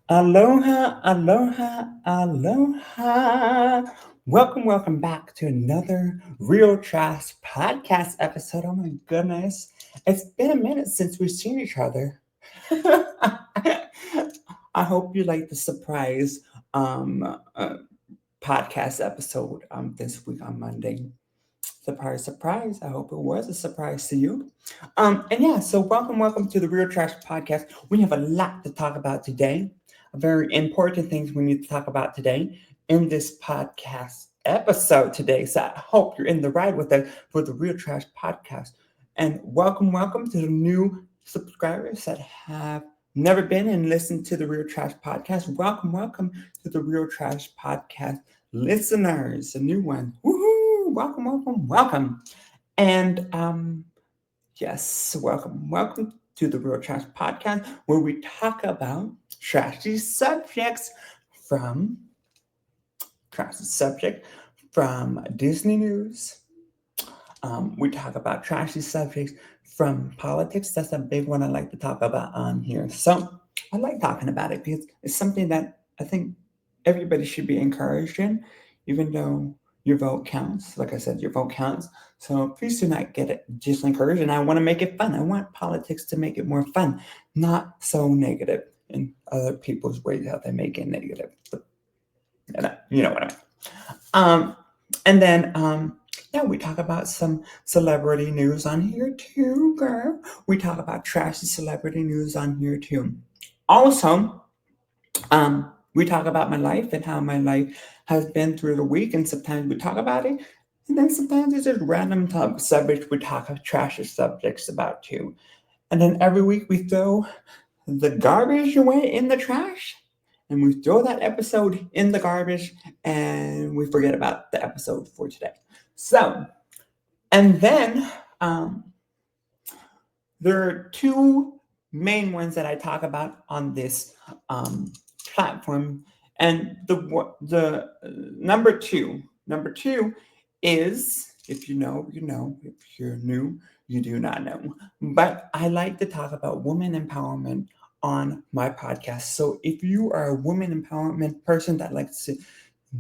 Aloha, aloha, aloha. Welcome back to another Real Trash podcast episode. Oh my goodness. It's been a minute since we've seen each other. I hope you like the surprise podcast episode this week on Monday. Surprise. I hope it was a surprise to you. So welcome to the Real Trash podcast. We have a lot to talk about today. Very important things we need to talk about today in this podcast episode today. So I hope you're in the ride with us for the Real Trash podcast. And welcome to the new subscribers that have never been and listened to the Real Trash podcast. Welcome to the Real Trash podcast listeners, a new one. Woohoo! Welcome. And yes, welcome to the Real Trash podcast, where we talk about trashy subjects from Disney news. We talk about trashy subjects from politics. That's a big one I like to talk about on here. So I like talking about it because it's something that I think everybody should be encouraged in, even though your vote counts. Like I said, your vote counts. So please do not get it just encouraged. And I want to make it fun. I want politics to make it more fun, not so negative in other people's ways how they make it negative. But, you know what I mean. And then we talk about some celebrity news on here too, girl. We talk about trashy celebrity news on here too. Also, we talk about my life and how my life has been through the week, and sometimes we talk about it, and then sometimes it's just random subjects we talk of trashy subjects about too. And then every week we throw the garbage away in the trash, and we throw that episode in the garbage, and we forget about the episode for today. So, and then there are two main ones that I talk about on this platform, and the number two is, if you know, if you're new, you do not know. But I like to talk about women empowerment on my podcast. So if you are a women empowerment person that likes to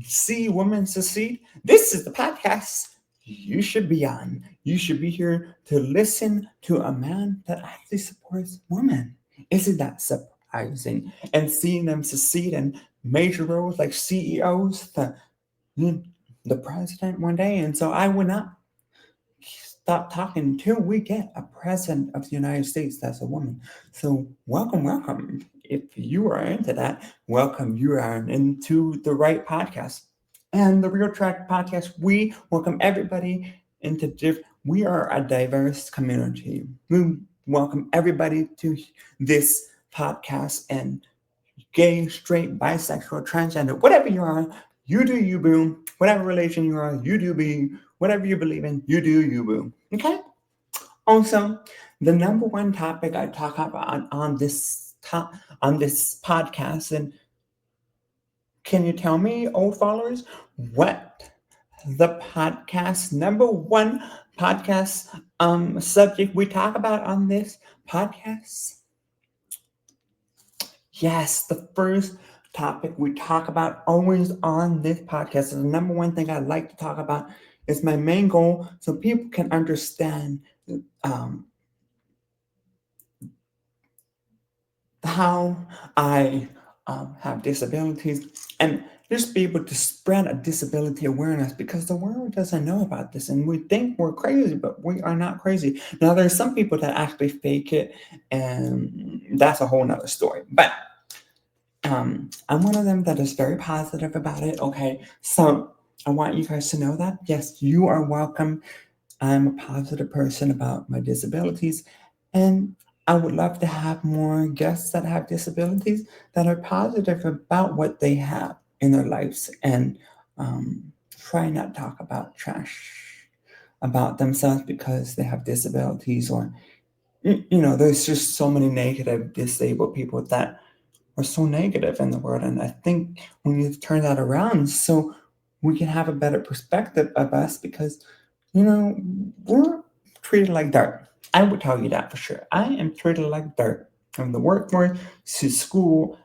see women succeed, this is the podcast you should be on. You should be here to listen to a man that actually supports women. Isn't that surprising? And seeing them succeed in major roles like CEOs, the president one day. And so I would not stop talking until we get a president of the United States that's a woman. So welcome. If you are into that, welcome. You are into the right podcast. And the Real Track podcast, we welcome everybody into we are a diverse community. We welcome everybody to this podcast, and gay, straight, bisexual, transgender, whatever you are, you do you, boo. Whatever relation you are, you do be. Whatever you believe in, you do you, boo. Okay? Also, the number one topic I talk about on this podcast, and can you tell me, old followers, what the podcast number one podcast subject we talk about on this podcast? Yes, the first topic we talk about always on this podcast is the number one thing I like to talk about. Is my main goal, so people can understand how I have disabilities, and just be able to spread a disability awareness, because the world doesn't know about this, and we think we're crazy, but we are not crazy. Now, there's some people that actually fake it, and that's a whole nother story. But I'm one of them that is very positive about it. Okay, so I want you guys to know that, yes, you are welcome. I'm a positive person about my disabilities, and I would love to have more guests that have disabilities that are positive about what they have in their lives, and try not to talk about trash about themselves because they have disabilities, or there's just so many negative disabled people that are so negative in the world. And I think we need to turn that around so we can have a better perspective of us because, we're treated like dirt. I would tell you that for sure. I am treated like dirt from the workforce to school.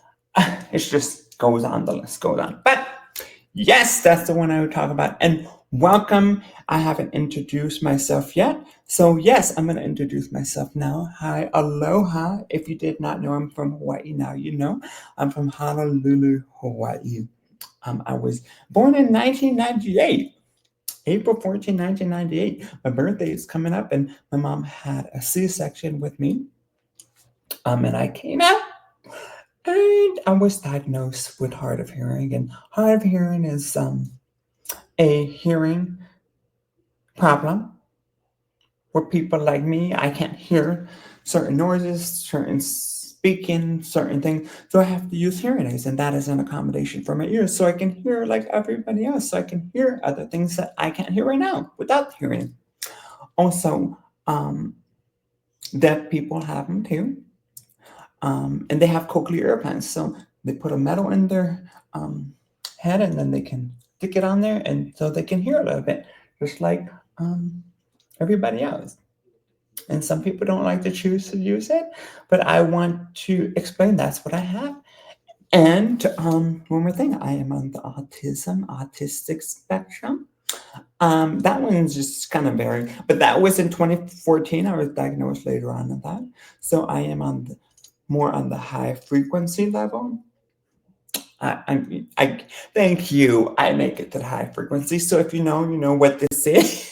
It just goes on, the list goes on. But yes, that's the one I would talk about. And welcome. I haven't introduced myself yet. So, yes, I'm going to introduce myself now. Hi, aloha. If you did not know, I'm from Hawaii. Now you know. I'm from Honolulu, Hawaii. I was born in 1998. April 14, 1998. My birthday is coming up, and my mom had a C-section with me. And I came out, and I was diagnosed with hard of hearing. And hard of hearing is a hearing problem where people like me, I can't hear certain noises, certain speaking, certain things. So I have to use hearing aids, and that is an accommodation for my ears. So I can hear like everybody else. So I can hear other things that I can't hear right now without hearing. Also, deaf people have them too. And they have cochlear implants. So they put a metal in their head and then they can stick it on there and so they can hear a little bit, just like everybody else. And some people don't like to choose to use it, but I want to explain that's what I have. And one more thing, I am on the autistic spectrum. That one's just kind of varied, but that was in 2014. I was diagnosed later on in that. So I am more on the high frequency level. I thank you. I make it to the high frequency. So if you know what this is.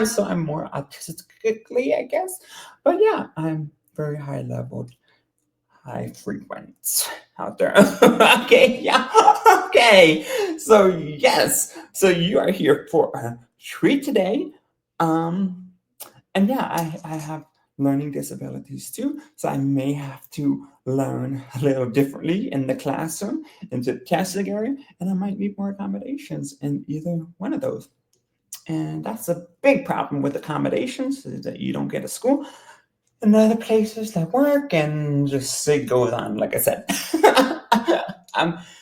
So I'm more autistically, I guess. But yeah, I'm very high leveled, high frequency out there. Okay, yeah. Okay. So yes. So you are here for a treat today. And yeah, I have learning disabilities too. So I may have to learn a little differently in the classroom, in the testing area, and I might need more accommodations in either one of those. And that's a big problem with accommodations is that you don't get a school and other places that work and just it goes on, like I said.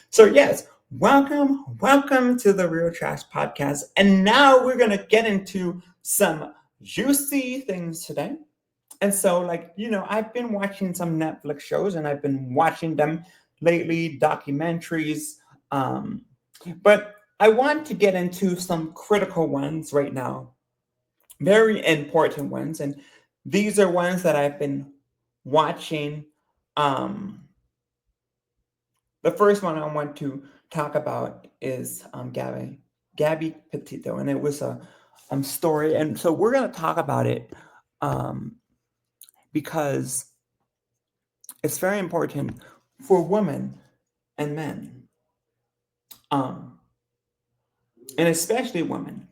So yes, welcome to the Real Trash Podcast. And now we're gonna get into some juicy things today. And so, I've been watching some Netflix shows and I've been watching them lately, documentaries. But I want to get into some critical ones right now, very important ones. And these are ones that I've been watching. The first one I want to talk about is Gabby Petito, and it was a story. And so we're going to talk about it because it's very important for women and men, and especially women.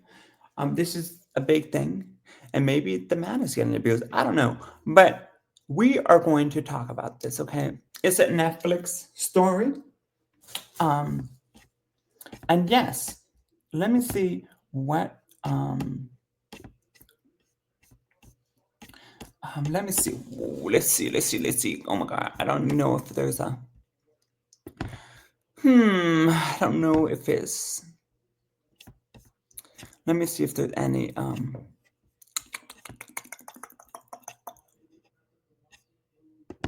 This is a big thing, and maybe the man is getting abused. I don't know, but we are going to talk about this. Okay, it's a Netflix story, and yes, let me see what. Let me see. Ooh, let's see. Oh my God, I don't know if there's a. I don't know if it's. Let me see if there's any.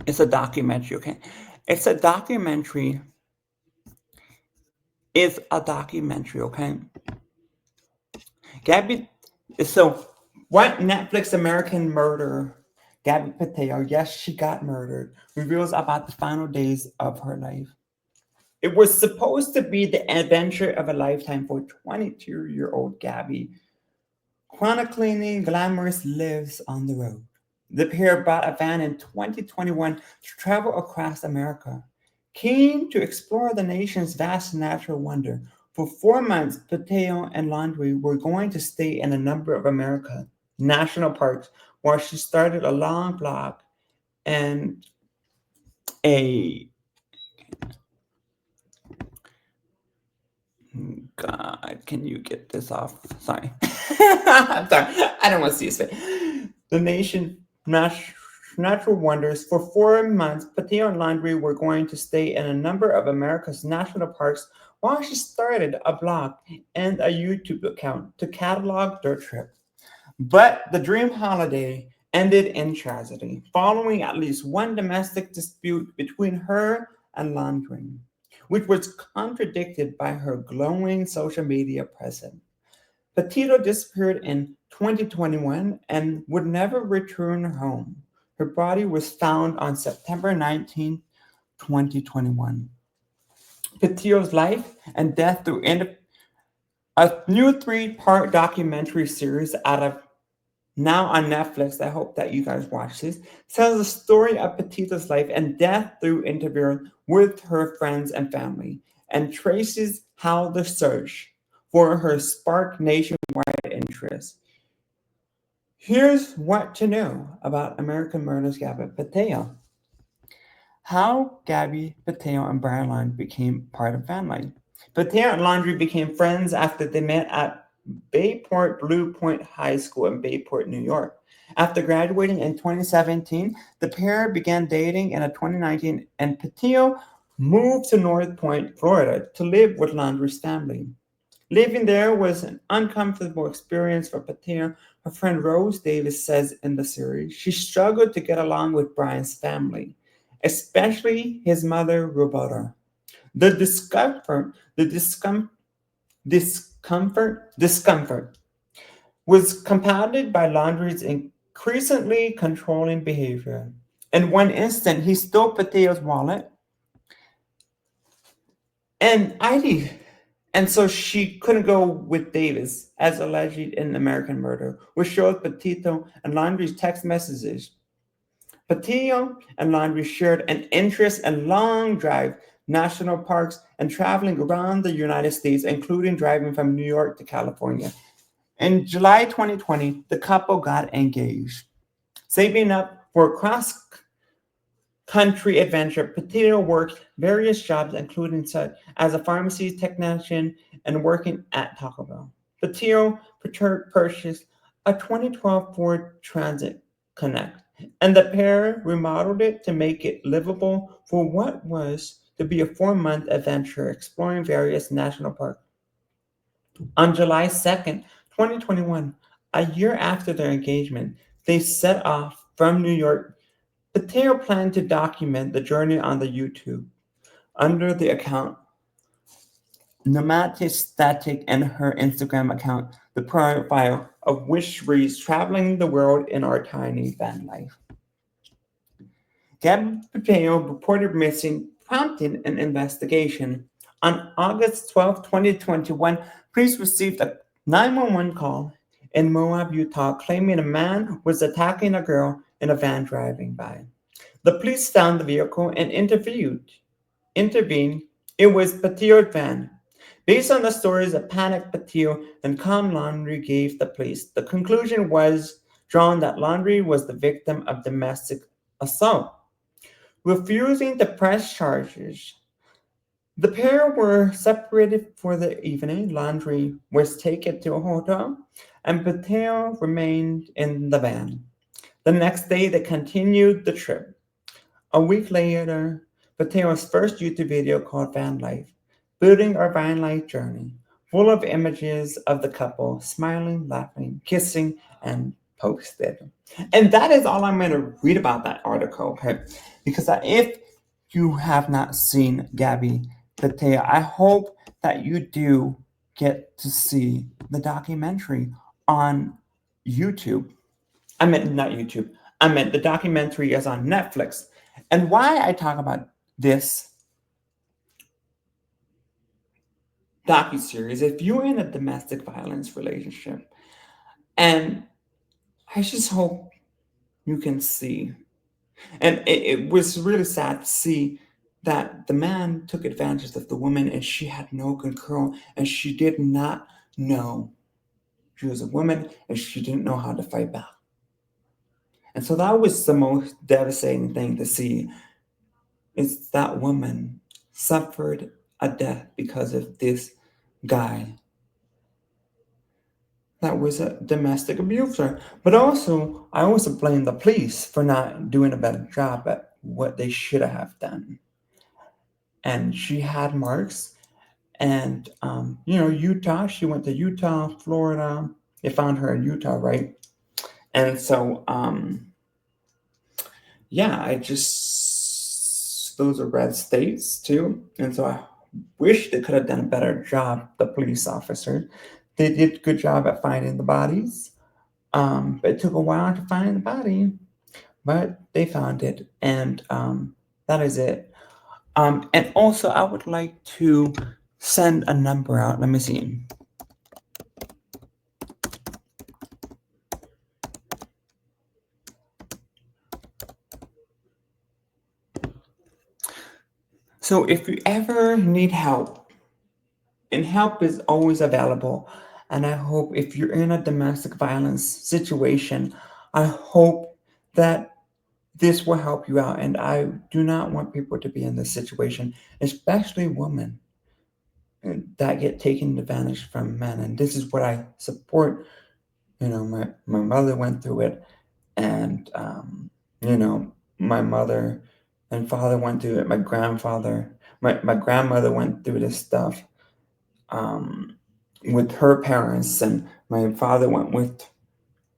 It's a documentary. Okay, it's a documentary. It's a documentary. Okay, Gabby. So, what Netflix American Murder? Gabby Petito. Yes, she got murdered. Reveals about the final days of her life. It was supposed to be the adventure of a lifetime for 22-year-old Gabby, chronicling glamorous lives on the road. The pair bought a van in 2021 to travel across America, keen to explore the nation's vast natural wonder. For 4 months, Peteo and Landry were going to stay in a number of America national parks while she started a long blog and a God, can you get this off? Sorry. I'm sorry. I don't want to see his face. The nation natural wonders. For 4 months, Pateo and Landry were going to stay in a number of America's national parks while she started a blog and a YouTube account to catalog their trip. But the dream holiday ended in tragedy, following at least one domestic dispute between her and Landry, which was contradicted by her glowing social media presence. Petito disappeared in 2021 and would never return home. Her body was found on September 19, 2021. Petito's life and death through a new three-part documentary series out of now on Netflix. I hope that you guys watch this. Tells the story of Petito's life and death through interviewing with her friends and family, and traces how the search for her sparked nationwide interest. Here's what to know about American Murders Gabby Petito. How Gabby Petito and Brian Laundrie became part of van life. Petito and Laundrie became friends after they met at Bayport Blue Point High School in Bayport, New York. After graduating in 2017, the pair began dating in 2019, and Petito moved to North Point, Florida, to live with Laundrie's family. Living there was an uncomfortable experience for Petito. Her friend Rose Davis says in the series, she struggled to get along with Brian's family, especially his mother, Roberta. The discomfort was compounded by Laundrie's increasingly controlling behavior. In one instant, he stole Petito's wallet and ID, and so she couldn't go with Davis, as alleged in American Murder, which shows Petito and Laundrie's text messages. Petito and Laundrie shared an interest in long drive, national parks, and traveling around the United States, including driving from New York to California. In July 2020, the couple got engaged. Saving up for a cross-country adventure, Petito worked various jobs, including such as a pharmacy technician and working at Taco Bell. Petito purchased a 2012 Ford Transit Connect, and the pair remodeled it to make it livable for what was to be a 4-month adventure exploring various national parks. On July 2nd, 2021, a year after their engagement, they set off from New York. Petito planned to document the journey on the YouTube under the account Nomadic Static and her Instagram account, the profile of which reads Traveling the World in Our Tiny Van Life. Gabby Petito reported missing, prompting an investigation. On August 12, 2021, police received a 911 call in Moab, Utah, claiming a man was attacking a girl in a van driving by. The police found the vehicle and intervened. It was Petito's van. Based on the stories of panicked Petito and calm Laundrie gave the police, the conclusion was drawn that Laundrie was the victim of domestic assault. Refusing to press charges, the pair were separated for the evening. Laundrie was taken to a hotel, and Petito remained in the van. The next day, they continued the trip. A week later, Petito's first YouTube video called Van Life, Building Our Van Life Journey, full of images of the couple smiling, laughing, kissing, and posted. And that is all I'm going to read about that article, okay? Because if you have not seen Gabby Petito, I hope that you do get to see the documentary on YouTube. I meant not YouTube. I meant the documentary is on Netflix. And why I talk about this docuseries, if you're in a domestic violence relationship, and I just hope you can see. And it was really sad to see that the man took advantage of the woman and she had no control and she did not know she was a woman and she didn't know how to fight back. And so that was the most devastating thing to see, is that woman suffered a death because of this guy that was a domestic abuser. But also, I also blame the police for not doing a better job at what they should have done. And she had marks, And Utah. She went to Utah, Florida. They found her in Utah, right? And so, yeah, I just those are red states too, and so I wish they could have done a better job. The police officer, they did a good job at finding the bodies. But it took a while to find the body, but they found it, and that is it. And also, I would like to send a number out. Let me see. So, if you ever need help, and help is always available, and I hope if you're in a domestic violence situation, I hope that this will help you out. And I do not want people to be in this situation, especially women that get taken advantage from men. And this is what I support. My mother went through it, and my mother and father went through it. My grandfather, my grandmother went through this stuff with her parents, and my father went with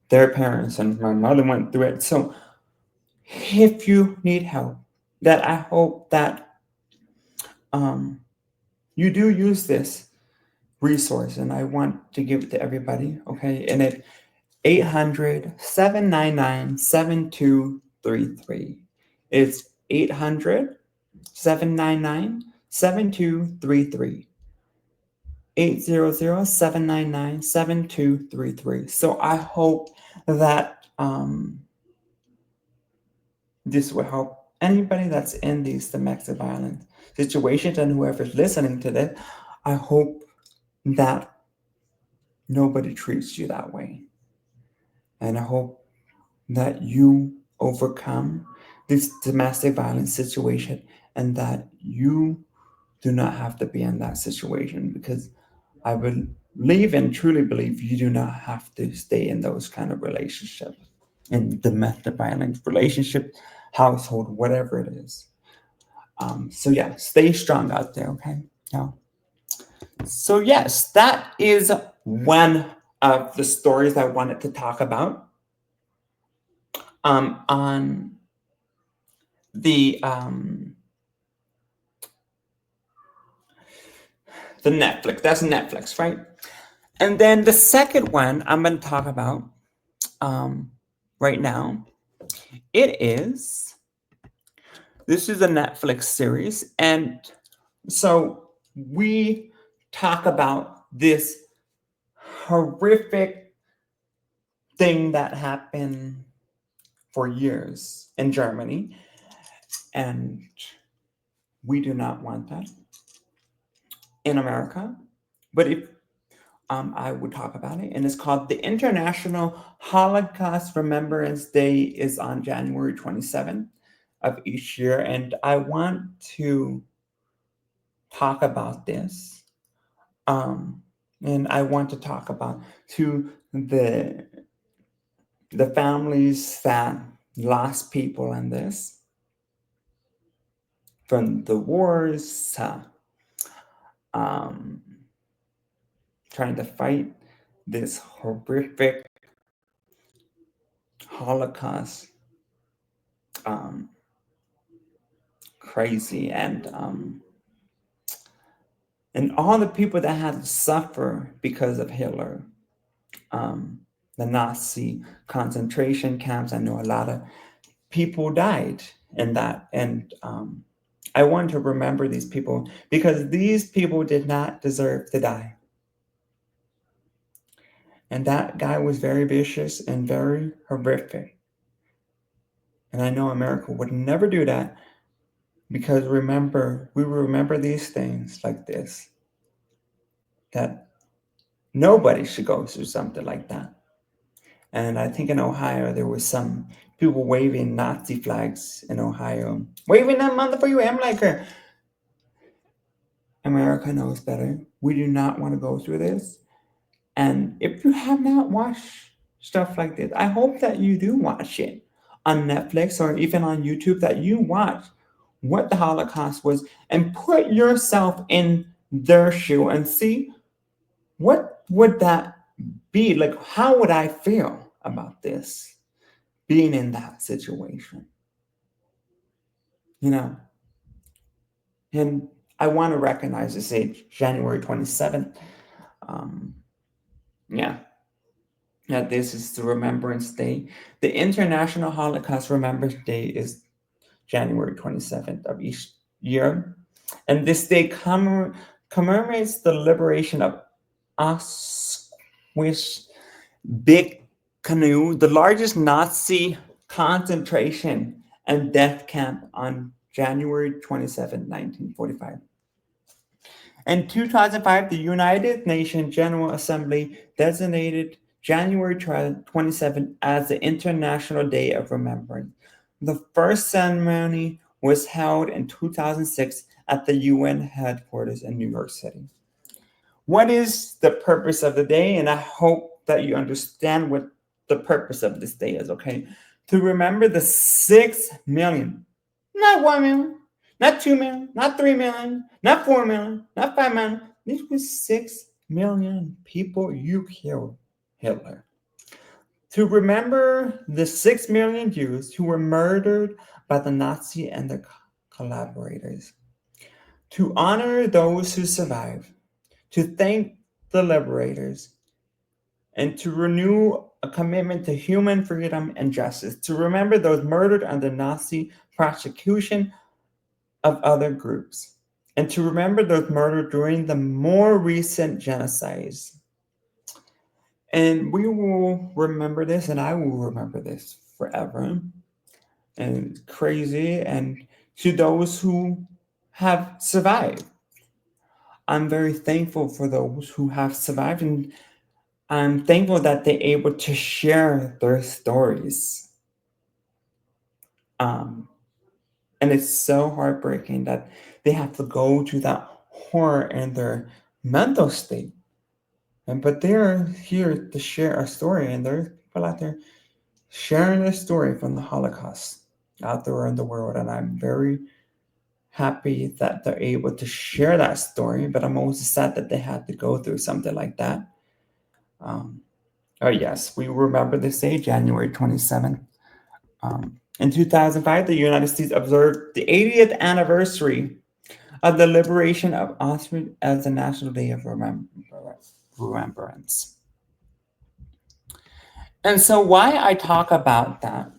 their parents, and my mother went through it. So if you need help, that I hope that um, you do use this resource, and I want to give it to everybody. Okay, and it 800-799-7233. It's 800-799-7233. 800-799-7233. So I hope that this will help anybody that's in these domestic violence situations, and whoever's listening to this. I hope that nobody treats you that way. And I hope that you overcome this domestic violence situation, and that you do not have to be in that situation, because I believe and truly believe you do not have to stay in those kind of relationships, in domestic violence relationship, household, whatever it is. So yeah, stay strong out there, okay? Yeah. So yes, that is one of the stories I wanted to talk about on the Netflix. That's Netflix, right? And then the second one I'm going to talk about right now, this is a Netflix series. And so we talk about this horrific thing that happened for years in Germany. And we do not want that in America. But if I would talk about it, and it's called the International Holocaust Remembrance Day is on January 27th of each year, and I want to talk about this, and I want to talk about to the families that lost people in this, from the wars, um, trying to fight this horrific Holocaust, crazy, and all the people that had to suffer because of Hitler, the Nazi concentration camps. I know a lot of people died in that, and I want to remember these people, because these people did not deserve to die. And that guy was very vicious and very horrific. And I know America would never do that, because we remember these things like this, that nobody should go through something like that. And I think in Ohio, there was some people waving Nazi flags in Ohio, waving them motherfucker. I'm like, America knows better. We do not want to go through this. And if you have not watched stuff like this, I hope that you do watch it on Netflix or even on YouTube, that you watch what the Holocaust was and put yourself in their shoe and see what would that be like. How would I feel about this being in that situation? You know, and I want to recognize this age, January 27th. Um, yeah, yeah, this is the Remembrance Day. The International Holocaust Remembrance Day is January 27th of each year. And this day commemorates the liberation of Auschwitz Big Canoe, the largest Nazi concentration and death camp on January 27, 1945. In 2005, the United Nations General Assembly designated January 27 as the International Day of Remembrance. The first ceremony was held in 2006 at the UN headquarters in New York City. What is the purpose of the day? And I hope that you understand what the purpose of this day is, okay? To remember the 6 million, not 1 million, not 2 million, not 3 million, not 4 million, not 5 million. These were 6 million people you killed Hitler. To remember the 6 million Jews who were murdered by the Nazi and their collaborators. To honor those who survived. To thank the liberators. And to renew a commitment to human freedom and justice. To remember those murdered under Nazi prosecution of other groups, and to remember those murdered during the more recent genocides. And we will remember this, and I will remember this forever. And crazy, and to those who have survived. I'm very thankful for those who have survived, and I'm thankful that they're able to share their stories. And it's so heartbreaking that they have to go to that horror in their mental state. But they're here to share a story, and there are people out there sharing their story from the Holocaust out there in the world. And I'm very happy that they're able to share that story, but I'm also sad that they had to go through something like that. Oh, yes, we remember this day, January 27th. In 2005, the United States observed the 80th anniversary of the liberation of Auschwitz as the National Day of Remembrance. And so, why I talk about that,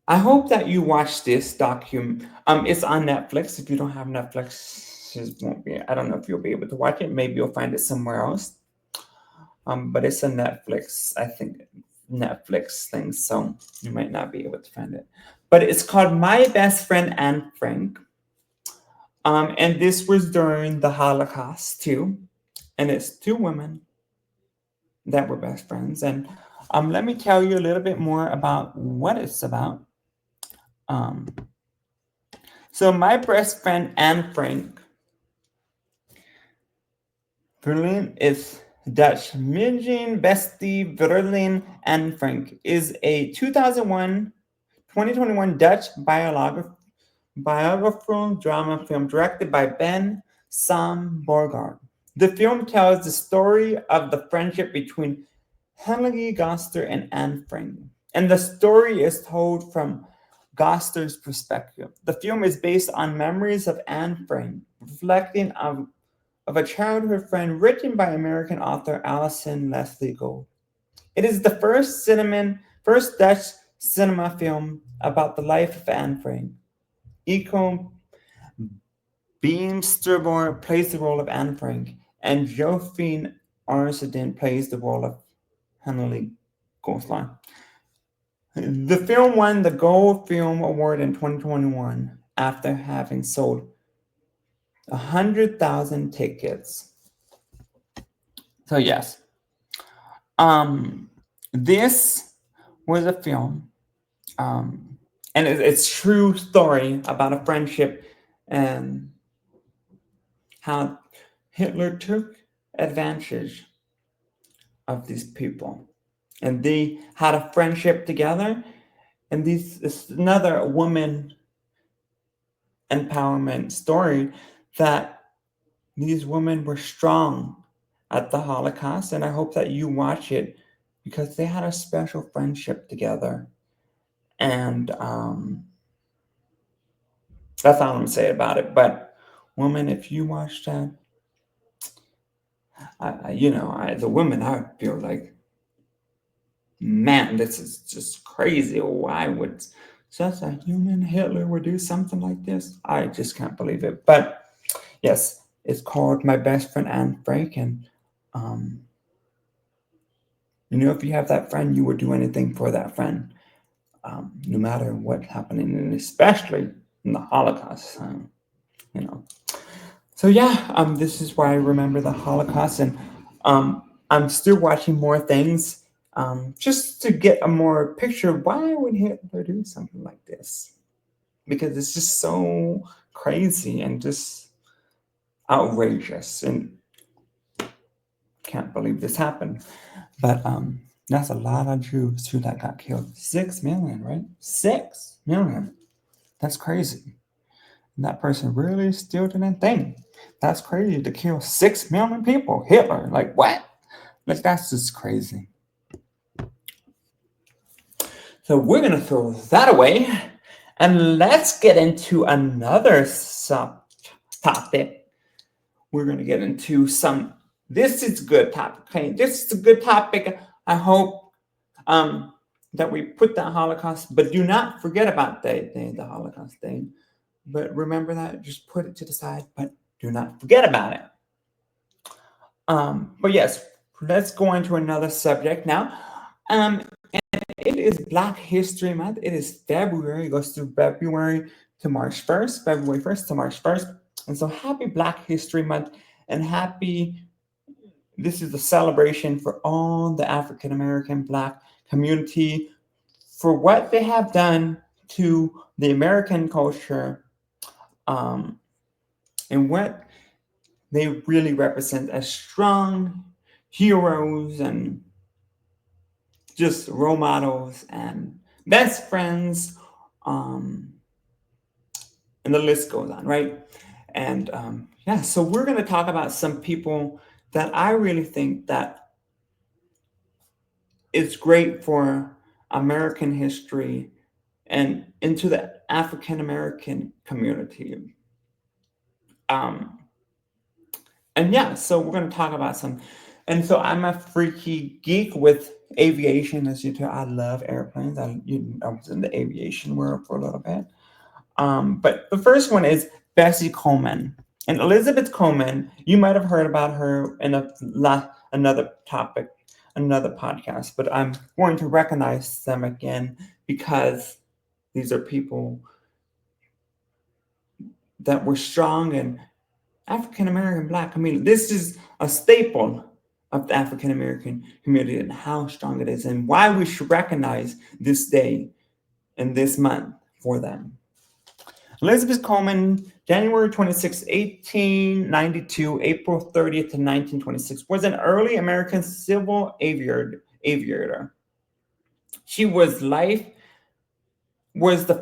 I hope that you watch this document. It's on Netflix. If you don't have Netflix, it won't be. I don't know if you'll be able to watch it. Maybe you'll find it somewhere else. But it's a Netflix, I think, Netflix thing, so you might not be able to find it. But it's called My Best Friend Anne Frank. And this was during the Holocaust too. And it's two women that were best friends. And let me tell you a little bit more about what it's about. So my best friend Anne Frank, Berlin is Dutch. Mijin Bestie Berlin Anne Frank is a 2021 Dutch biographical drama film directed by Ben Sam Borgard. The film tells the story of the friendship between Henry Goster and Anne Frank, and the story is told from Goster's perspective. The film is based on memories of Anne Frank, reflecting of a childhood friend written by American author Alison Leslie Gold. It is the first Dutch cinema film about the life of Anne Frank. Iko Beemsterboer plays the role of Anne Frank, and Josephine Arseldin plays the role of Henry Goldstein. The film won the Gold Film Award in 2021 after having sold 100,000 tickets. So yes, this was a film, and it's true story about a friendship and how Hitler took advantage of these people, and they had a friendship together. And this is another woman empowerment story that These women were strong at the Holocaust, and I hope that you watch it because they had a special friendship together. And that's all I'm gonna say about it. But woman, if you watch that, the women, I feel like, man, this is just crazy. Why would such a human Hitler would do something like this? I just can't believe it. But yes, it's called My Best Friend Anne Frank, and um, if you have that friend, you would do anything for that friend, no matter what's happening, and especially in the Holocaust. You know. So yeah, this is why I remember the Holocaust, and I'm still watching more things, just to get a more picture of why would Hitler do something like this, because it's just so crazy and just outrageous, and can't believe this happened. But that's a lot of Jews too that got killed. 6 million, right? 6 million. That's crazy. And that person really still didn't think. That's crazy to kill 6 million people. Hitler, like what? Like that's just crazy. So we're gonna throw that away, and let's get into another sub topic. We're gonna get into some. This is a good topic. Okay, this is a good topic. I hope um, that we put the Holocaust, but do not forget about the Holocaust thing. But remember that, just put it to the side, but do not forget about it. But yes, let's go into another subject now. It is Black History Month. It is February. It goes through February to March 1st, February 1st to March 1st. And so happy Black History Month, and this is a celebration for all the African American Black community for what they have done to the American culture, um, and what they really represent as strong heroes and just role models and best friends, um, and the list goes on, right? And yeah, so we're going to talk about some people that I really think that it's great for American history and into the African American community. Um, and yeah, so we're going to talk about some. And so I'm a freaky geek with aviation, as you tell. I love airplanes. I was in the aviation world for a little bit. But the first one is Bessie Coleman. And Elizabeth Coleman, you might have heard about her in another topic, another podcast, but I'm going to recognize them again because these are people that were strong and African American Black community. This is a staple of the African American community and how strong it is, and why we should recognize this day and this month for them. Elizabeth Coleman, January 26, 1892, April 30th to 1926, was an early American civil aviator. She was the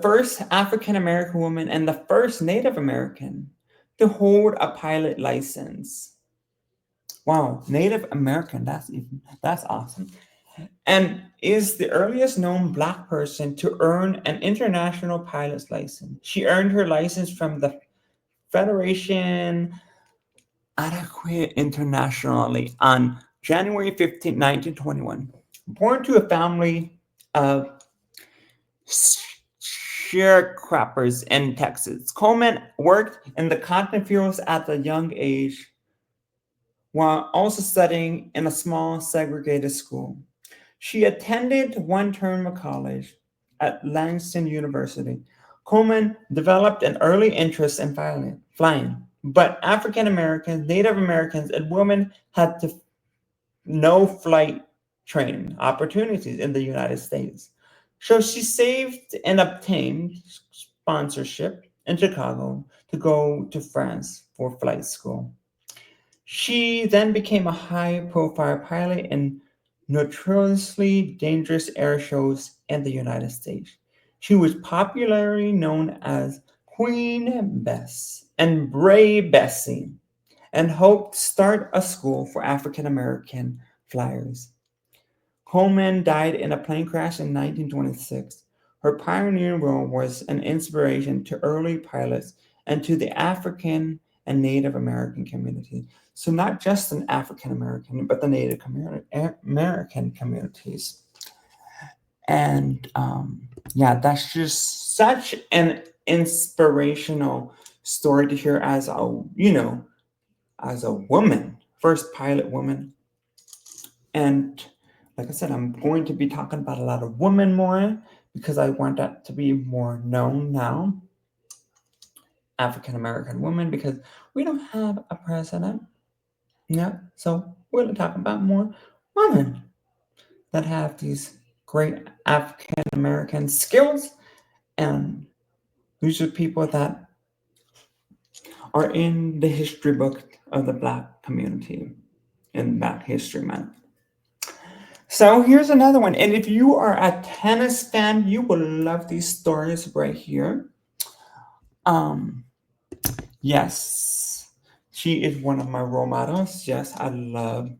first African American woman and the first Native American to hold a pilot license. Wow, Native American, that's awesome. And is the earliest known Black person to earn an international pilot's license. She earned her license from the Federation Adequate internationally on January 15th, 1921. Born to a family of sharecroppers in Texas, Coleman worked in the cotton fields at a young age while also studying in a small segregated school. She attended one term of college at Langston University. Coleman developed an early interest in flying, but African Americans, Native Americans, and women had no flight training opportunities in the United States. So she saved and obtained sponsorship in Chicago to go to France for flight school. She then became a high-profile pilot in notoriously dangerous air shows in the United States. She was popularly known as Queen Bess and Bray Bessie, and hoped to start a school for African American flyers. Coleman died in a plane crash in 1926. Her pioneering role was an inspiration to early pilots and to the African and Native American community. So, not just an African American, but the Native American communities. And yeah, that's just such an inspirational story to hear as a woman, first pilot woman. And like I said, I'm going to be talking about a lot of women more because I want that to be more known now. African American women, because we don't have a president. Yeah, so we're going to talk about more women that have these great African American skills, and these are people that are in the history book of the Black community in Black History Month. So here's another one. And if you are a tennis fan, you will love these stories right here. Um, yes, she is one of my role models. Yes, I love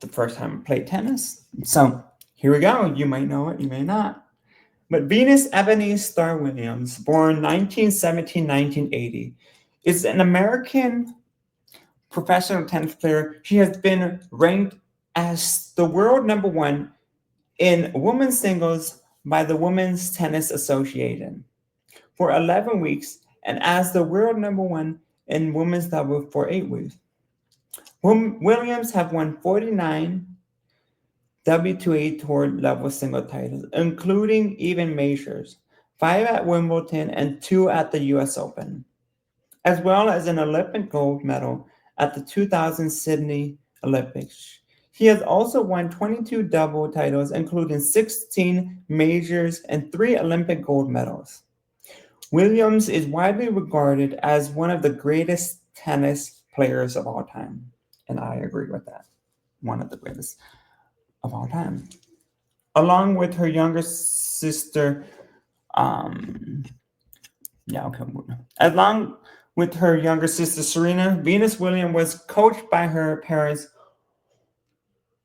the first time I played tennis. So here we go. You might know it, you may not. But Venus Ebony Starr Williams, born 1917-1980, is an American professional tennis player. She has been ranked as the world number one in women's singles by the Women's Tennis Association for 11 weeks and as the world number one in women's double for 8 weeks. Williams have won 49 WTA Tour level single titles, including even majors, 5 at Wimbledon and 2 at the US Open, as well as an Olympic gold medal at the 2000 Sydney Olympics. He has also won 22 double titles, including 16 majors and 3 Olympic gold medals. Williams is widely regarded as one of the greatest tennis players of all time, and I agree with that. One of the greatest of all time. Along with her younger sister, along with her younger sister Serena, Venus Williams was coached by her parents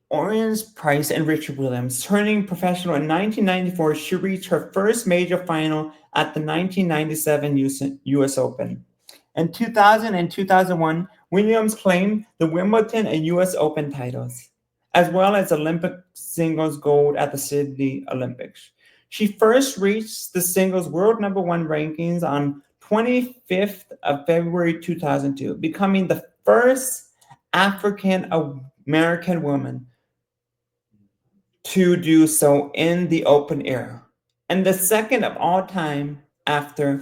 Orange Price and Richard Williams. Turning professional in 1994, she reached her first major final at the 1997 US Open. In 2000 and 2001, Williams claimed the Wimbledon and US Open titles, as well as Olympic singles gold at the Sydney Olympics. She first reached the singles world number one rankings on 25th of February 2002, becoming the first African American woman to do so in the open era, and the second of all time after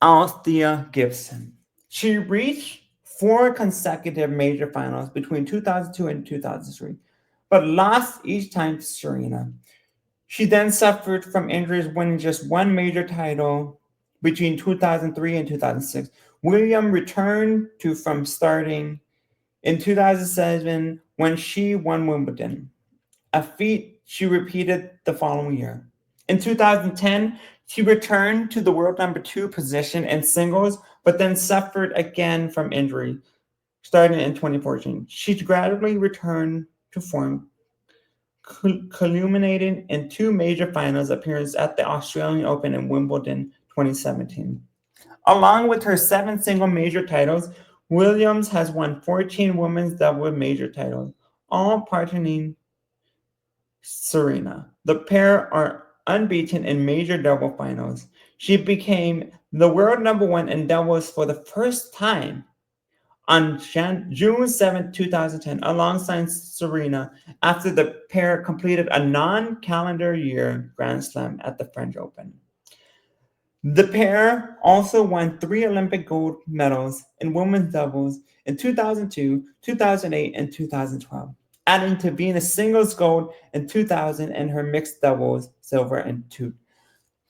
Althea Gibson. She reached 4 consecutive major finals between 2002 and 2003, but lost each time to Serena. She then suffered from injuries, winning just 1 major title between 2003 and 2006. Williams returned to from starting in 2007 when she won Wimbledon, a feat she repeated the following year. In 2010, she returned to the world number 2 position in singles, but then suffered again from injury, starting in 2014. She gradually returned to form, culminating in 2 major finals appearances at the Australian Open and Wimbledon 2017. Along with her 7 single major titles, Williams has won 14 women's double major titles, all partnering Serena. The pair are unbeaten in major double finals. She became the world number one in doubles for the first time on June 7, 2010, alongside Serena, after the pair completed a non-calendar year Grand Slam at the French Open. The pair also won 3 Olympic gold medals in women's doubles in 2002, 2008, and 2012, adding to Venus singles gold in 2000 and her mixed doubles silver in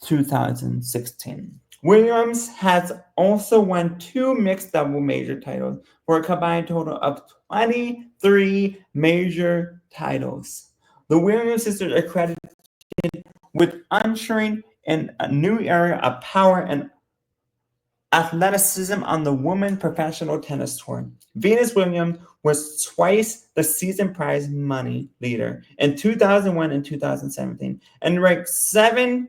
2016. Williams has also won 2 mixed double major titles for a combined total of 23 major titles. The Williams sisters are credited with ushering in a new era of power and athleticism on the women's professional tennis tour. Venus Williams was twice the season prize money leader in 2001 and 2017 and ranked second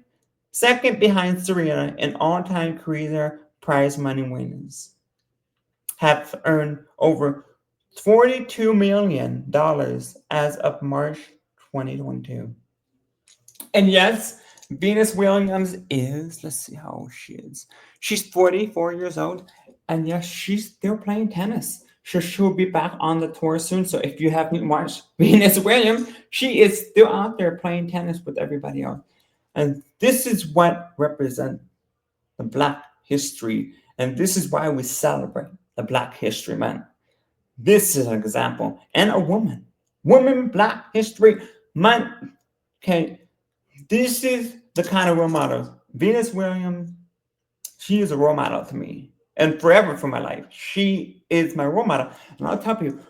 behind Serena in all-time career prize money winners. Have earned over $42 million as of March 2022. And yes, Venus Williams is, let's see how old she is. She's 44 years old. And yes, she's still playing tennis. She'll be back on the tour soon. So if you haven't watched Venus Williams, she is still out there playing tennis with everybody else. And this is what represents the Black history. And this is why we celebrate the Black History Month. This is an example. And a woman. Women Black History Month. Okay. This is the kind of role model. Venus Williams, she is a role model to me. And forever for my life. She is my role model. And I'll tell you,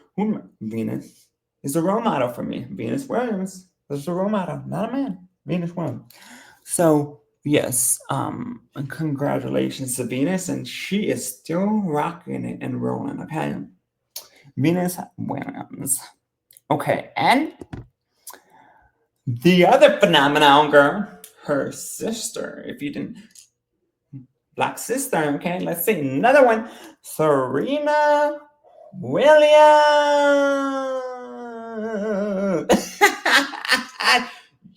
Venus is a role model for me. Venus Williams is a role model, not a man. Venus Williams. So, yes, and congratulations to Venus. And she is still rocking it and rolling, okay? Venus Williams. Okay, and the other phenomenon girl, her sister, if you didn't, Black sister, okay, let's see, another one, Serena Williams.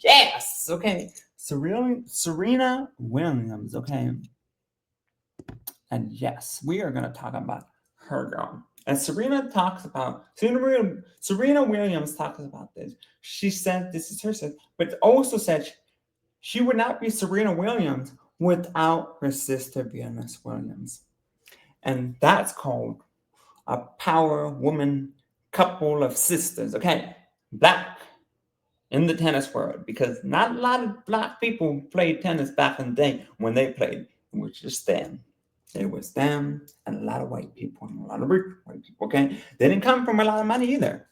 Yes, okay, Serena Williams, okay, and yes, we are going to talk about her girl. And Serena Williams talks about this. She said this is her sister, but also said she would not be Serena Williams without her sister Venus Williams. And that's called a power woman couple of sisters. Okay, Black in the tennis world, because not a lot of Black people played tennis back in the day when they played. It was just them. It was them and a lot of white people and a lot of rich white people, okay? They didn't come from a lot of money either.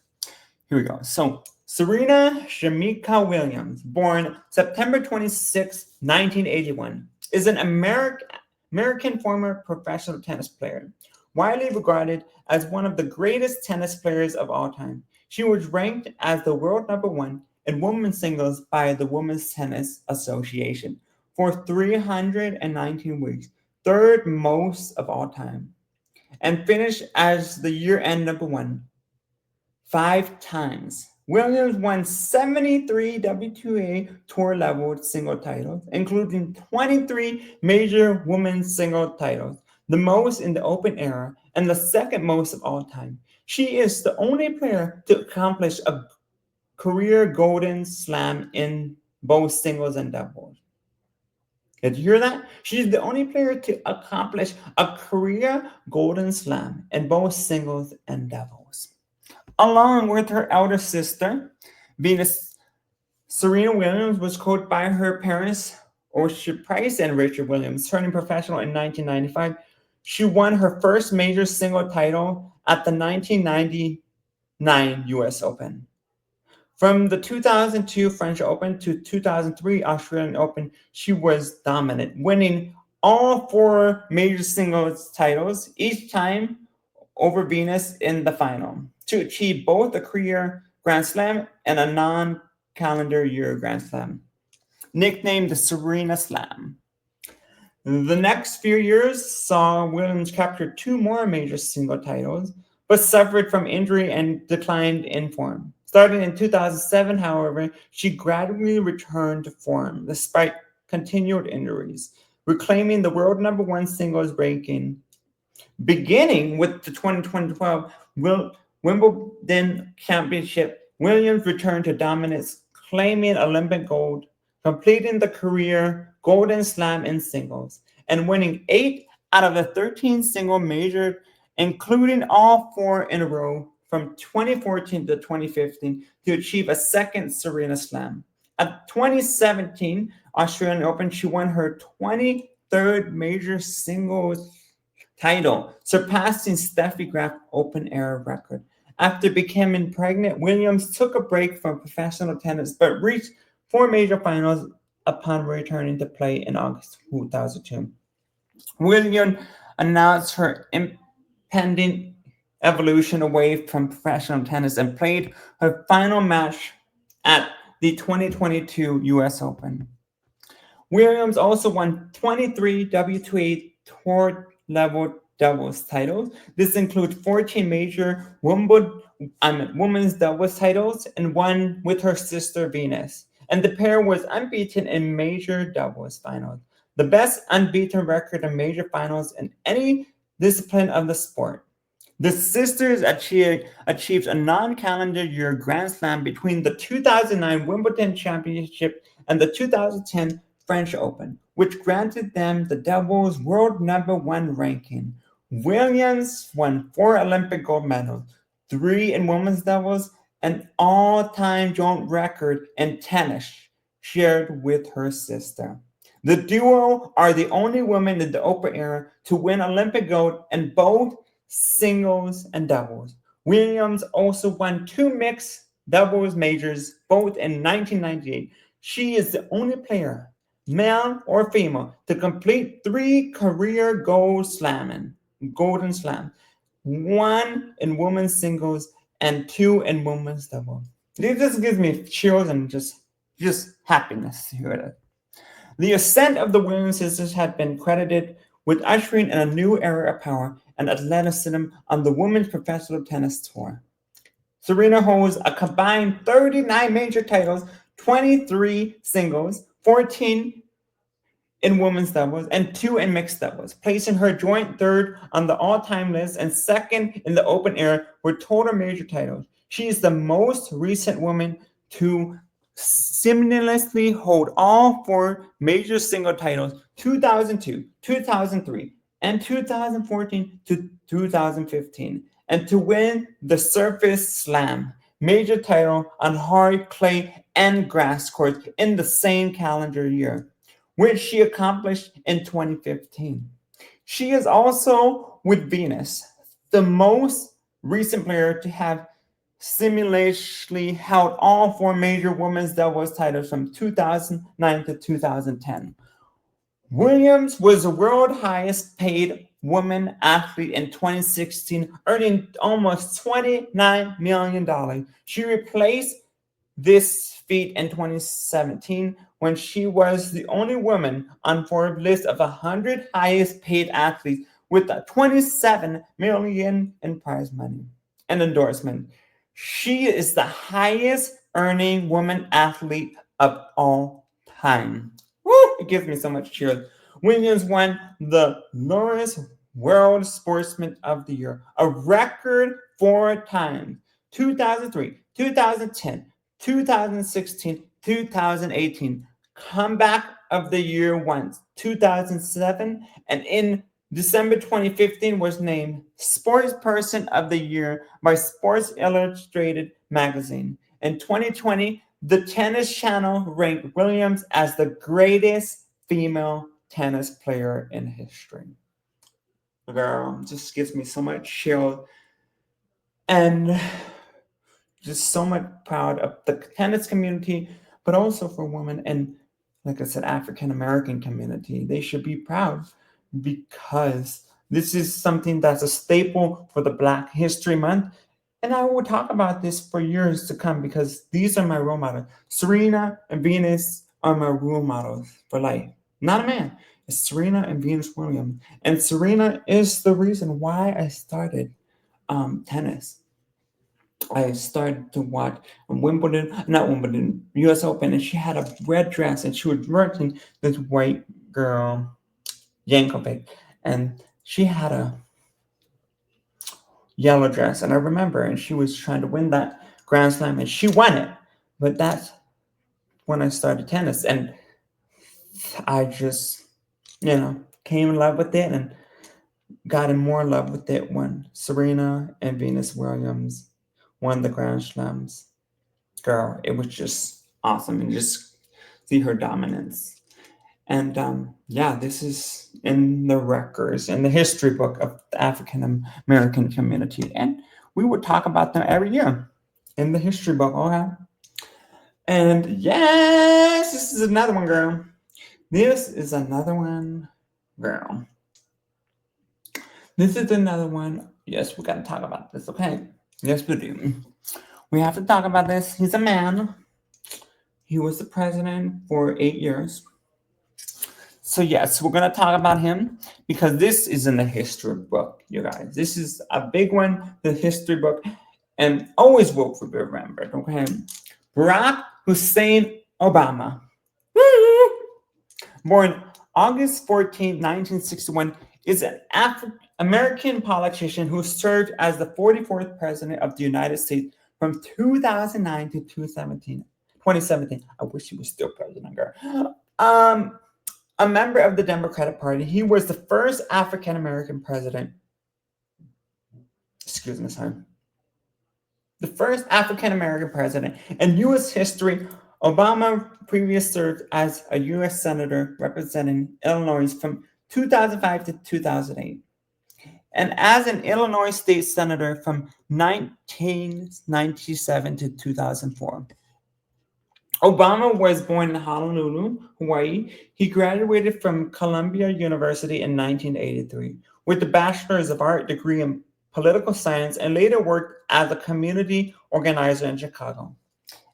Here we go. So, Serena Shamika Williams, born September 26, 1981, is an American former professional tennis player, widely regarded as one of the greatest tennis players of all time. She was ranked as the world number one in women's singles by the Women's Tennis Association for 319 weeks. Third most of all time, and finished as the year-end number one 5 times. Williams won 73 WTA Tour level single titles, including 23 major women's single titles, the most in the Open era and the second most of all time. She is the only player to accomplish a career Golden Slam in both singles and doubles. Did you hear that? She's the only player to accomplish a career Golden Slam in both singles and doubles. Along with her elder sister, Serena Williams was coached by her parents, Orchard Price and Richard Williams. Turning professional in 1995, she won her first major single title at the 1999 U.S. Open. From the 2002 French Open to 2003 Australian Open, she was dominant, winning all 4 major singles titles, each time over Venus in the final, to achieve both a career Grand Slam and a non-calendar year Grand Slam, nicknamed the Serena Slam. The next few years saw Williams capture 2 more major single titles, but suffered from injury and declined in form. Starting in 2007, however, she gradually returned to form despite continued injuries, reclaiming the world number one singles ranking. Beginning with the 2012 Wimbledon Championship, Williams returned to dominance, claiming Olympic gold, completing the career Golden Slam in singles, and winning 8 out of the 13 single majors, including all 4 in a row from 2014 to 2015 to achieve a second Serena Slam. At 2017 Australian Open, she won her 23rd major singles title, surpassing Steffi Graf's Open era record. After becoming pregnant, Williams took a break from professional tennis but reached 4 major finals upon returning to play in August 2002. Williams announced her impending evolution away from professional tennis and played her final match at the 2022 US Open. Williams also won 23 WTA Tour level doubles titles. This includes 14 major women's doubles titles and one with her sister Venus. And the pair was unbeaten in major doubles finals, the best unbeaten record in major finals in any discipline of the sport. The sisters achieved a non-calendar year Grand Slam between the 2009 Wimbledon Championship and the 2010 French Open, which granted them the doubles world number one ranking. Williams won 4 Olympic gold medals, 3 in women's doubles, an all-time joint record in tennis shared with her sister. The duo are the only women in the Open era to win Olympic gold in both singles and doubles. Williams also won 2 mixed doubles majors, both in 1998. She is the only player, male or female, to complete 3 career golden slam, 1 in women's singles and 2 in women's doubles. It just gives me chills and just happiness to hear that. The ascent of the Williams sisters had been credited with ushering in a new era of power and athleticism on the women's professional tennis tour. Serena holds a combined 39 major titles, 23 singles, 14 in women's doubles, and 2 in mixed doubles, placing her joint third on the all-time list and second in the Open era with total major titles. She is the most recent woman to simultaneously hold all 4 major single titles, 2002, 2003, and 2014 to 2015, and to win the Surface Slam major title on hard clay and grass courts in the same calendar year, which she accomplished in 2015. She is also, with Venus, the most recent player to have simultaneously held all 4 major women's doubles titles from 2009 to 2010. Williams was the world highest paid woman athlete in 2016, earning almost $29 million. She replaced this feat in 2017 when she was the only woman on Forbes' list of 100 highest paid athletes with a $27 million in prize money and endorsement. She is the highest earning woman athlete of all time. Woo! It gives me so much cheer. Williams won the Lawrence World Sportsman of the Year, a record 4 times: 2003, 2010, 2016, 2018. Comeback of the Year once, 2007, and in December 2015 was named Sports Person of the Year by Sports Illustrated magazine. In 2020, the Tennis Channel ranked Williams as the greatest female tennis player in history. Girl, just gives me so much chill and just so much proud of the tennis community, but also for women and, like I said, African American community. They should be proud because this is something that's a staple for the Black History Month. And I will talk about this for years to come because these are my role models. Serena and Venus are my role models for life. Not a man. It's Serena and Venus Williams. And Serena is the reason why I started tennis. I started to watch US Open, and she had a red dress, and she was versus this white girl, Yankovic, and she had a yellow dress, and I remember, and she was trying to win that Grand Slam, and she won it. But that's when I started tennis, and I just, came in love with it, and got in more love with it when Serena and Venus Williams won the Grand Slams. Girl, it was just awesome, and just see her dominance. And this is in the records, in the history book of the African American community. And we would talk about them every year in the history book, okay? And yes, this is another one, girl. This is another one, girl. This is another one. Yes, we gotta talk about this, okay? Yes, we do. We have to talk about this. He's a man. He was the president for 8 years. So yes, we're gonna talk about him because this is in the history book, you guys. This is a big one, the history book, and always will be remembered. Okay, Barack Hussein Obama, born August 14, 1961, is an American politician who served as the 44th president of the United States from 2009 to 2017. I wish he was still president, girl. A member of the Democratic Party, he was the first African American president. Excuse me, sorry. The first African American president in U.S. history. Obama previously served as a U.S. Senator representing Illinois from 2005 to 2008, and as an Illinois State Senator from 1997 to 2004. Obama was born in Honolulu, Hawaii. He graduated from Columbia University in 1983 with a Bachelor's of Art degree in Political Science and later worked as a community organizer in Chicago.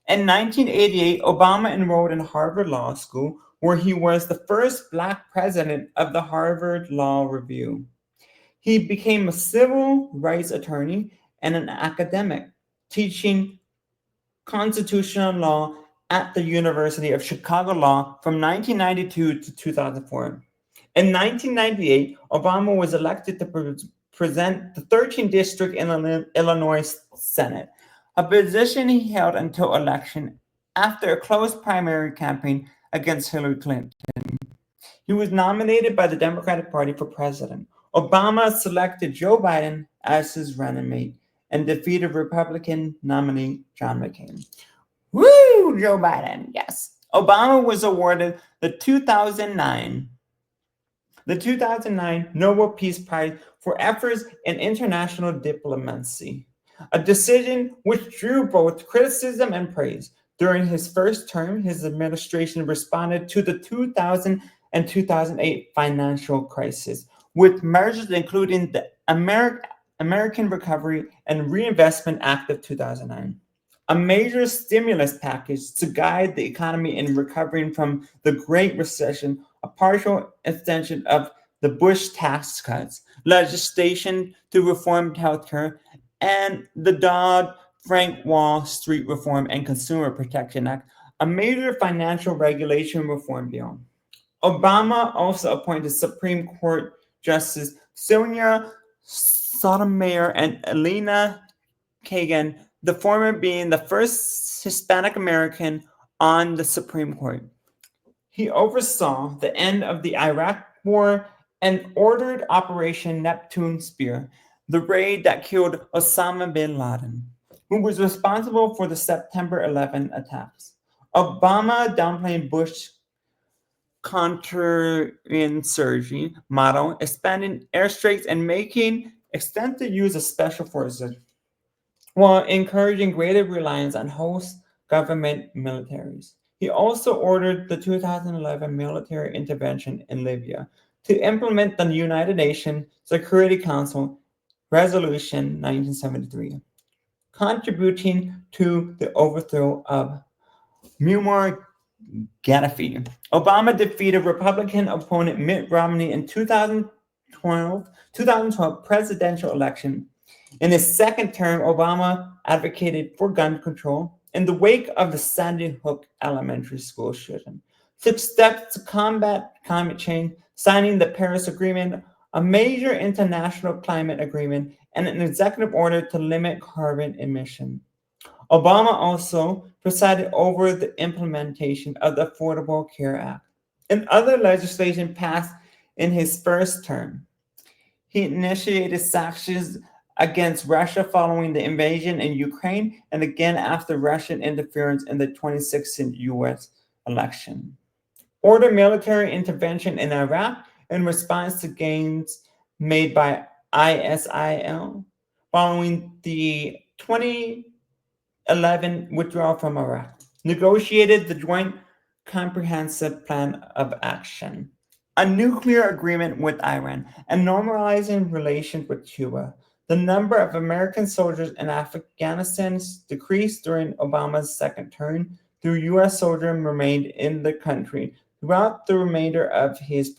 In 1988, Obama enrolled in Harvard Law School, where he was the first Black president of the Harvard Law Review. He became a civil rights attorney and an academic, teaching constitutional law at the University of Chicago Law from 1992 to 2004. In 1998, Obama was elected to present the 13th district in Illinois Senate, a position he held until election after a close primary campaign against Hillary Clinton. He was nominated by the Democratic Party for president. Obama selected Joe Biden as his running mate and defeated Republican nominee John McCain. Woo, Joe Biden, yes. Obama was awarded the 2009 Nobel Peace Prize for efforts in international diplomacy, a decision which drew both criticism and praise. During his first term, his administration responded to the 2000 and 2008 financial crisis with measures including the American Recovery and Reinvestment Act of 2009, a major stimulus package to guide the economy in recovering from the Great Recession, a partial extension of the Bush tax cuts, legislation to reform healthcare, and the Dodd-Frank Wall Street Reform and Consumer Protection Act, a major financial regulation reform bill. Obama also appointed Supreme Court Justice Sonia Sotomayor and Elena Kagan, the former being the first Hispanic American on the Supreme Court. He oversaw the end of the Iraq War and ordered Operation Neptune Spear, the raid that killed Osama bin Laden, who was responsible for the September 11 attacks. Obama downplayed Bush counterinsurgency model, expanding airstrikes and making extensive use of special forces, while encouraging greater reliance on host government militaries. He also ordered the 2011 military intervention in Libya to implement the United Nations Security Council Resolution 1973, contributing to the overthrow of Muammar Gaddafi. Obama defeated Republican opponent Mitt Romney in 2012 presidential election. In his second term, Obama advocated for gun control in the wake of the Sandy Hook Elementary School shooting, took steps to combat climate change, signing the Paris Agreement, a major international climate agreement, and an executive order to limit carbon emission. Obama also presided over the implementation of the Affordable Care Act and other legislation passed in his first term. He initiated sanctions against Russia following the invasion in Ukraine and again after Russian interference in the 2016 US election. Ordered military intervention in Iraq in response to gains made by ISIL following the 2011 withdrawal from Iraq. Negotiated the Joint Comprehensive Plan of Action. a nuclear agreement with Iran, and normalizing relations with Cuba. The number of American soldiers in Afghanistan decreased during Obama's second term, though U.S. soldiers remained in the country throughout the remainder of his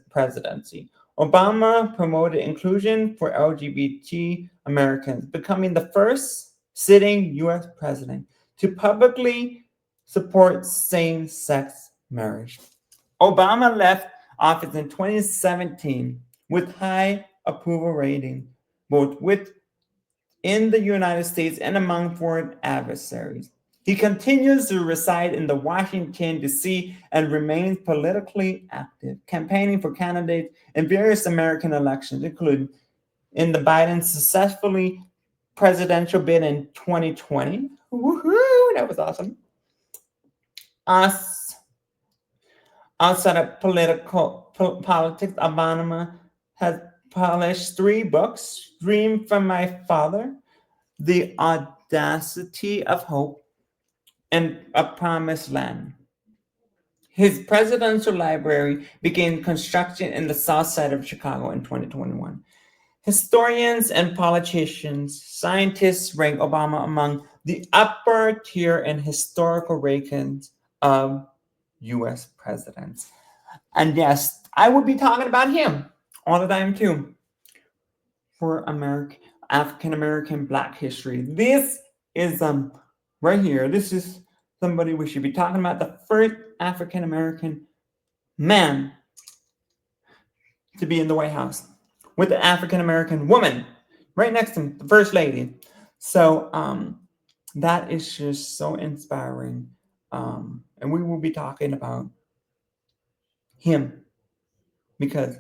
presidency. Obama promoted inclusion for LGBT Americans, becoming the first sitting U.S. president to publicly support same sex marriage. Obama left office in 2017 with high approval rating, both within the United States and among foreign adversaries. He continues to reside in the Washington, D.C. and remains politically active, campaigning for candidates in various American elections, including in the Biden successfully presidential bid in 2020. Woohoo! That was awesome. Us Outside of politics, Obama has published 3 books: Dream from My Father, The Audacity of Hope, and A Promised Land. His presidential library began construction in the south side of Chicago in 2021. Historians and politicians, scientists rank Obama among the upper tier in historical rankings of U.S. presidents. And yes, I would be talking about him all the time too for African American Black history. This is right here. This is somebody we should be talking about. The first African American man to be in the White House with the African American woman right next to him, the First Lady. So that is just so inspiring. And we will be talking about him because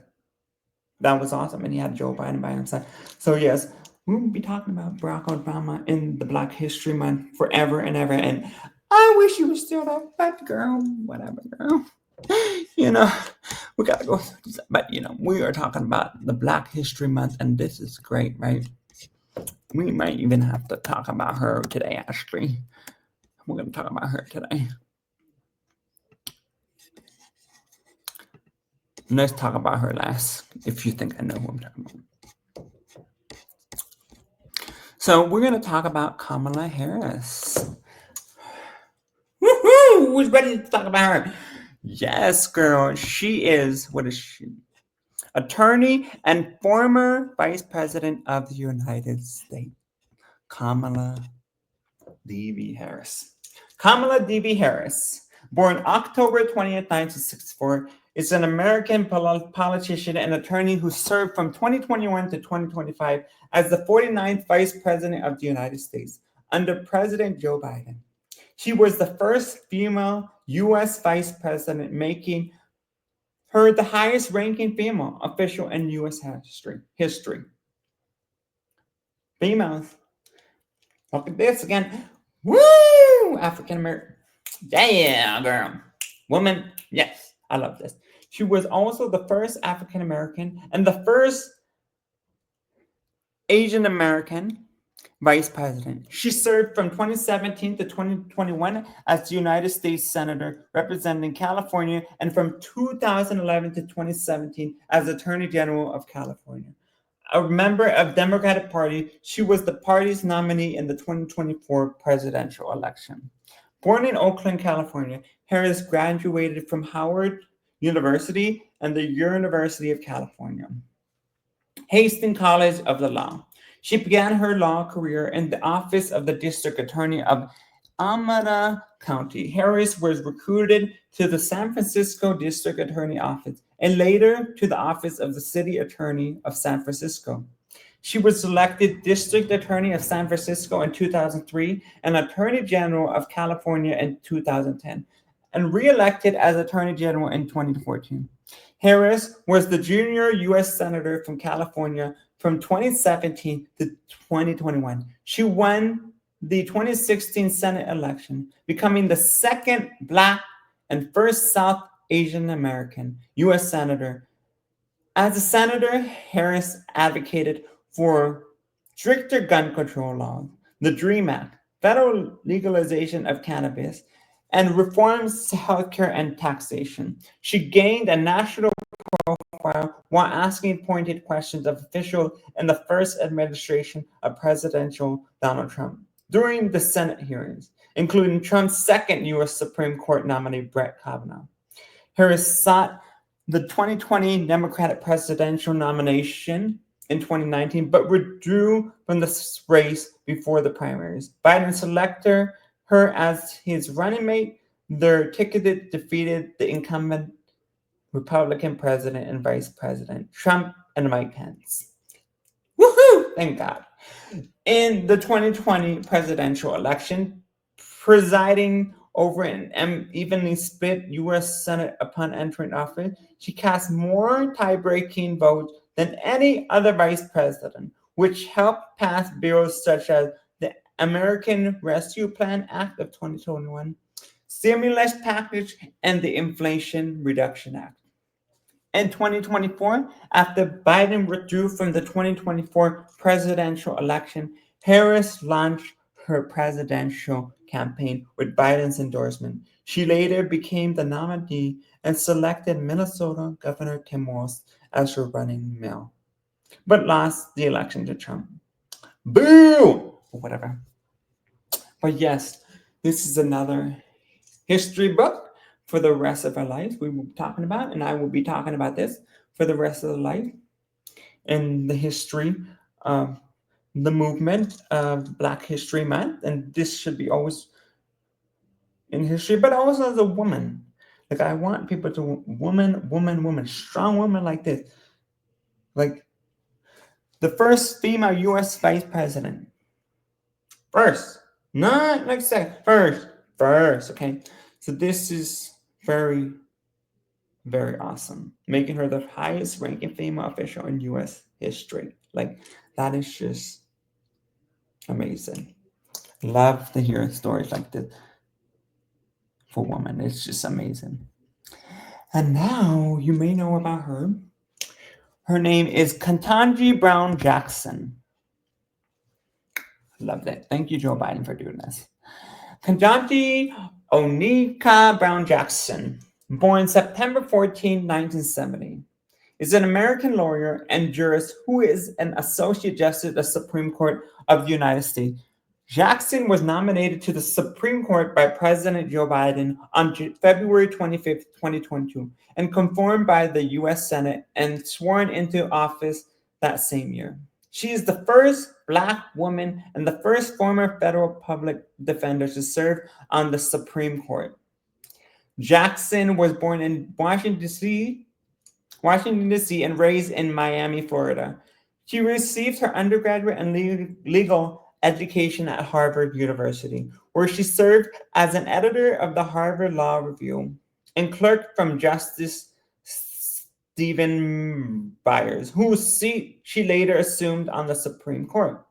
that was awesome. And he had Joe Biden by his side. So yes, we will be talking about Barack Obama in the Black History Month forever and ever. And I wish you were still there, but girl, whatever, girl. You know, we gotta go through this. But we are talking about the Black History Month, and this is great, right? We might even have to talk about her today, actually. We're gonna talk about her today. Let's talk about her last, if you think I know who I'm talking about. So we're going to talk about Kamala Harris. Woohoo! Who's ready to talk about her? Yes, girl. She is, what is she? Attorney and former Vice President of the United States, Kamala D.B. Harris. Kamala D.B. Harris, born October 20th, 1964, is an American politician and attorney who served from 2021 to 2025 as the 49th Vice President of the United States under President Joe Biden. She was the first female U.S. Vice President, making her the highest-ranking female official in U.S. history. Females. Look at this again. Woo! African American. Yeah, girl. Woman. Yes, I love this. She was also the first African American and the first Asian American Vice President. She served from 2017 to 2021 as the United States Senator representing California, and from 2011 to 2017 as Attorney General of California. A member of Democratic Party, she was the party's nominee in the 2024 presidential election. Born in Oakland, California, Harris graduated from Howard University and the University of California, Hastings College of the Law. She began her law career in the office of the District Attorney of Alameda County. Harris was recruited to the San Francisco District Attorney Office and later to the office of the City Attorney of San Francisco. She was elected District Attorney of San Francisco in 2003 and Attorney General of California in 2010, and re-elected as Attorney General in 2014. Harris was the junior U.S. Senator from California from 2017 to 2021. She won the 2016 Senate election, becoming the second Black and first South Asian American U.S. Senator. As a senator, Harris advocated for stricter gun control laws, the DREAM Act, federal legalization of cannabis, and reforms to healthcare and taxation. She gained a national profile while asking pointed questions of officials in the first administration of presidential Donald Trump during the Senate hearings, including Trump's second U.S. Supreme Court nominee, Brett Kavanaugh. Harris sought the 2020 Democratic presidential nomination in 2019, but withdrew from the race before the primaries. Biden selected her as his running mate. Their ticket defeated the incumbent Republican president and vice president, Trump and Mike Pence. Woohoo! Thank God. In the 2020 presidential election, presiding over an evenly split U.S. Senate upon entering office, she cast more tie-breaking votes than any other vice president, which helped pass bills such as the American Rescue Plan Act of 2021, stimulus package, and the Inflation Reduction Act. In 2024, after Biden withdrew from the 2024 presidential election, Harris launched her presidential campaign with Biden's endorsement. She later became the nominee and selected Minnesota Governor Tim Walz as her running mate, but lost the election to Trump. Boo! Or whatever. But yes, this is another history book for the rest of our lives we will be talking about, and I will be talking about this for the rest of the life in the history of the movement of Black History Month, and this should be always in history, but also as a woman. Like I want people to woman, strong woman like this. Like the first female US vice president. First. Not like second. First, okay? So this is very, very awesome. Making her the highest ranking female official in US history. Like that is just amazing. Love to hear stories like this for women. It's just amazing. And now you may know about her. Her name is Ketanji Brown Jackson. Loved it. Thank you, Joe Biden, for doing this. Ketanji Onika Brown Jackson, born September 14, 1970, is an American lawyer and jurist who is an associate justice of the Supreme Court of the United States. Jackson was nominated to the Supreme Court by President Joe Biden on February 25, 2022, and confirmed by the U.S. Senate and sworn into office that same year. She is the first Black woman and the first former federal public defender to serve on the Supreme Court. Jackson was born in Washington, D.C., and raised in Miami, Florida. She received her undergraduate and legal education at Harvard University, where she served as an editor of the Harvard Law Review and clerk from Justice Stephen Byers, whose seat she later assumed on the Supreme Court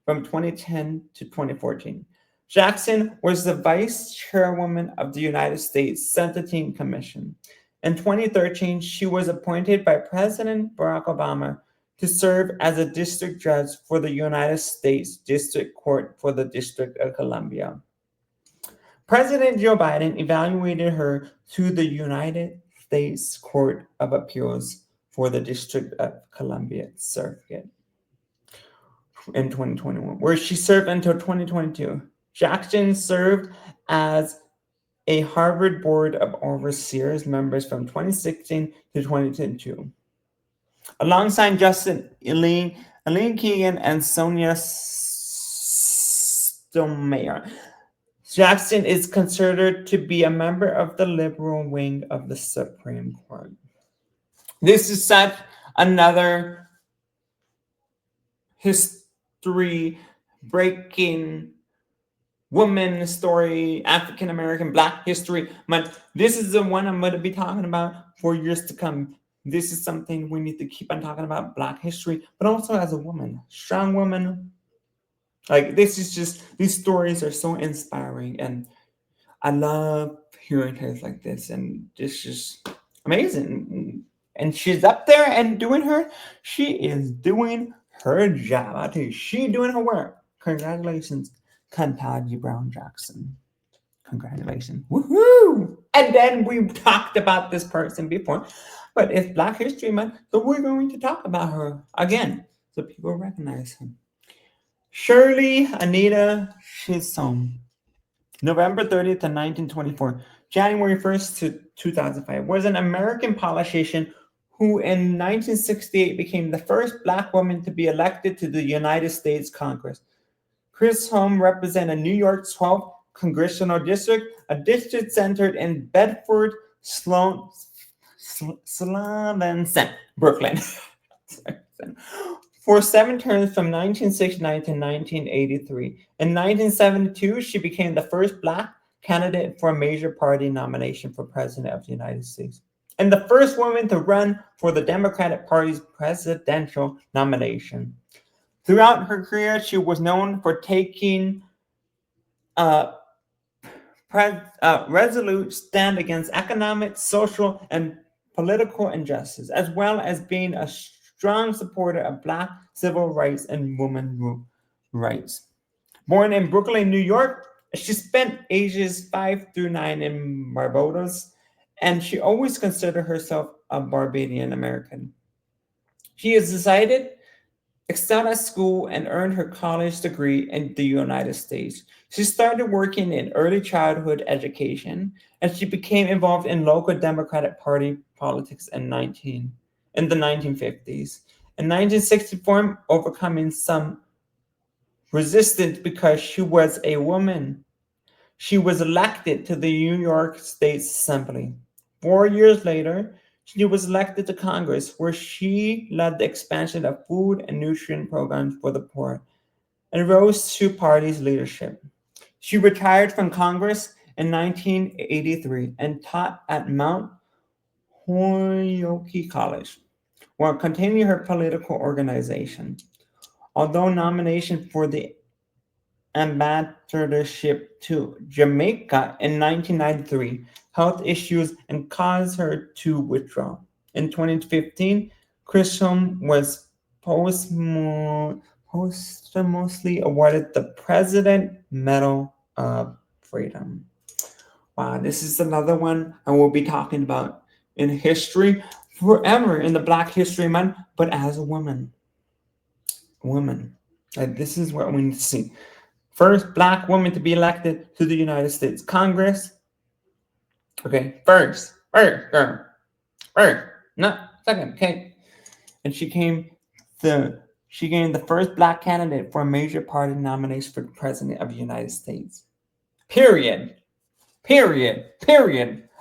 from 2010 to 2014. Jackson was the vice chairwoman of the United States Sentencing Commission. In 2013, she was appointed by President Barack Obama to serve as a district judge for the United States District Court for the District of Columbia. President Joe Biden evaluated her to the United States Court of Appeals for the District of Columbia Circuit in 2021, where she served until 2022. Jackson served as a Harvard Board of Overseers members from 2016 to 2022. Alongside Justin Elaine Keegan and Sonia Sotomayor, Jackson is considered to be a member of the liberal wing of the Supreme Court. This is such another history-breaking woman story, African American Black History Month. This is the one I'm going to be talking about for years to come. This is something we need to keep on talking about, Black history, but also as a woman, strong woman. Like this is just, these stories are so inspiring, and I love hearing tales like this, and it's just amazing. And she's up there and she is doing her job. I tell you, she doing her work. Congratulations, Ketanji Brown Jackson. Congratulations. Woohoo! And then we talked about this person before, but it's Black History Month, so we're going to talk about her again so people recognize her. Shirley Anita Chisholm, November 30th, 1924, January 1st to 2005, was an American politician who in 1968 became the first Black woman to be elected to the United States Congress. Chisholm represented New York's 12th Congressional District, a district centered in Bedford, Stuyvesant, Brooklyn. For 7 terms from 1969 to 1983. In 1972, she became the first Black candidate for a major party nomination for President of the United States, and the first woman to run for the Democratic Party's presidential nomination. Throughout her career, she was known for taking a resolute stand against economic, social, and political injustice, as well as being a strong supporter of Black civil rights and women's rights. Born in Brooklyn, New York, she spent ages 5 through 9 in Barbados, and she always considered herself a Barbadian American. She has decided excelled at school and earned her college degree in the United States. She started working in early childhood education, and she became involved in local Democratic Party politics in the 1950s. In 1964, overcoming some resistance because she was a woman, she was elected to the New York State Assembly. 4 years later, she was elected to Congress, where she led the expansion of food and nutrient programs for the poor and rose to party's leadership. She retired from Congress in 1983 and taught at Mount Holyoke College while continuing her political organization. Although nomination for the ambassadorship to Jamaica in 1993, health issues and caused her to withdraw. In 2015, Chisholm was posthumously awarded the President Medal of Freedom. Wow, this is another one I will be talking about in history forever in the Black History Month, but as a woman. Woman. This is what we need to see. First Black woman to be elected to the United States Congress. Okay, first, not second. Okay, and she became the first Black candidate for a major party nomination for the President of the United States. Period. Period.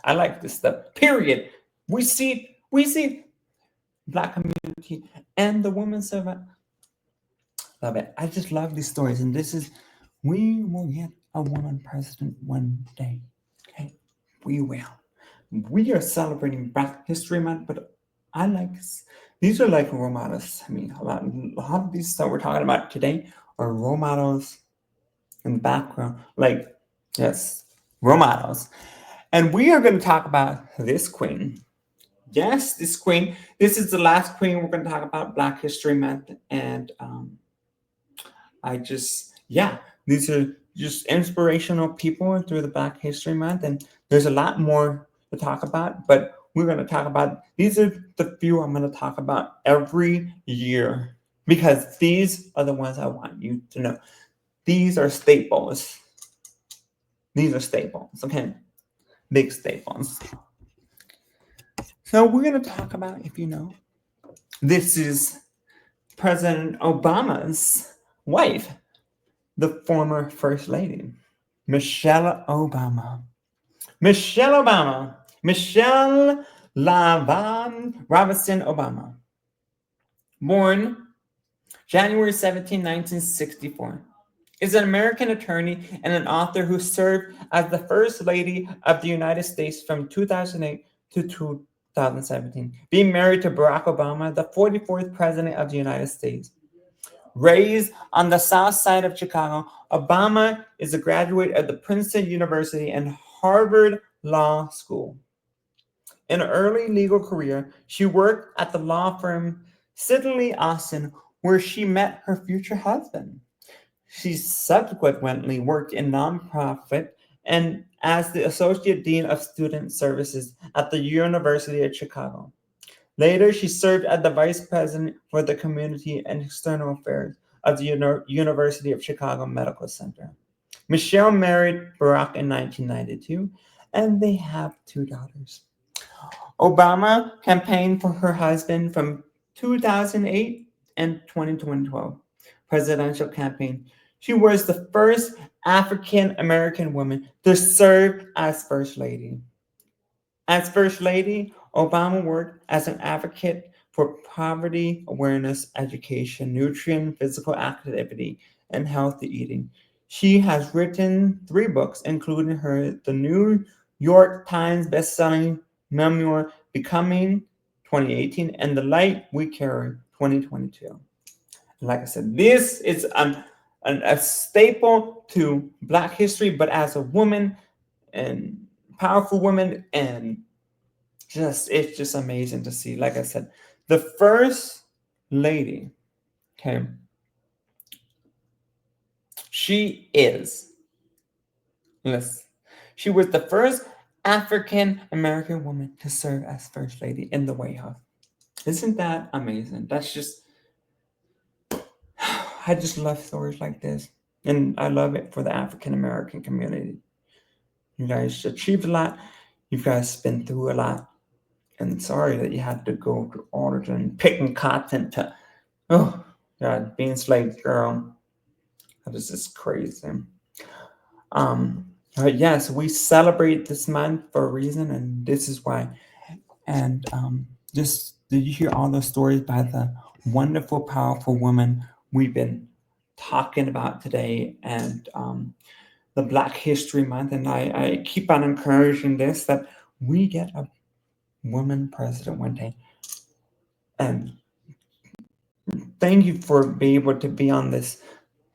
I like this stuff. Period. We see Black community and the women servant. Love it. I just love these stories, and we will get a woman president one day. Okay, we will. We are celebrating Black History Month, but these are like role models. I mean, a lot of these that we're talking about today are role models in the background. Like, yes, role models. And we are going to talk about this queen. Yes, this queen. This is the last queen we're going to talk about Black History Month, and these are just inspirational people through the Black History Month, and there's a lot more to talk about, but we're going to talk about, these are the few I'm going to talk about every year, because these are the ones I want you to know. These are staples. Okay? Big staples. So we're going to talk about, if you know, this is President Obama's wife, the former First Lady, Michelle LaVon Robinson Obama. Born January 17, 1964. Is an American attorney and an author who served as the First Lady of the United States from 2008 to 2017, being married to Barack Obama, the 44th President of the United States. Raised on the south side of Chicago, Obama is a graduate of the Princeton University and Harvard Law School. In her early legal career, she worked at the law firm Sidley Austin, where she met her future husband. She subsequently worked in nonprofit and as the Associate Dean of Student Services at the University of Chicago. Later, she served as the Vice President for the Community and External Affairs of the University of Chicago Medical Center. Michelle married Barack in 1992, and they have two daughters. Obama campaigned for her husband from 2008 and 2012 presidential campaign. She was the first African American woman to serve as First Lady. As First Lady, Obama worked as an advocate for poverty awareness, education, nutrient, physical activity, and healthy eating. She has written 3 books, including the New York Times bestselling memoir Becoming 2018 and The Light We Carry 2022. Like I said, this is a staple to Black history, but as a woman and powerful woman, and it's just amazing to see. Like I said, the first lady, okay, she is, yes, she was the first African American woman to serve as first lady in the White House. Isn't that amazing? That's just, I just love stories like this. And I love it for the African American community. You guys achieved a lot. You guys been through a lot. And sorry that you had to go to Oregon picking cotton to, oh, God, being enslaved, girl. That is just crazy. But yes, we celebrate this month for a reason, and this is why. And just did you hear all those stories by the wonderful, powerful woman we've been talking about today, and the Black History Month? And I keep on encouraging this, that we get a woman president one day. And thank you for being able to be on this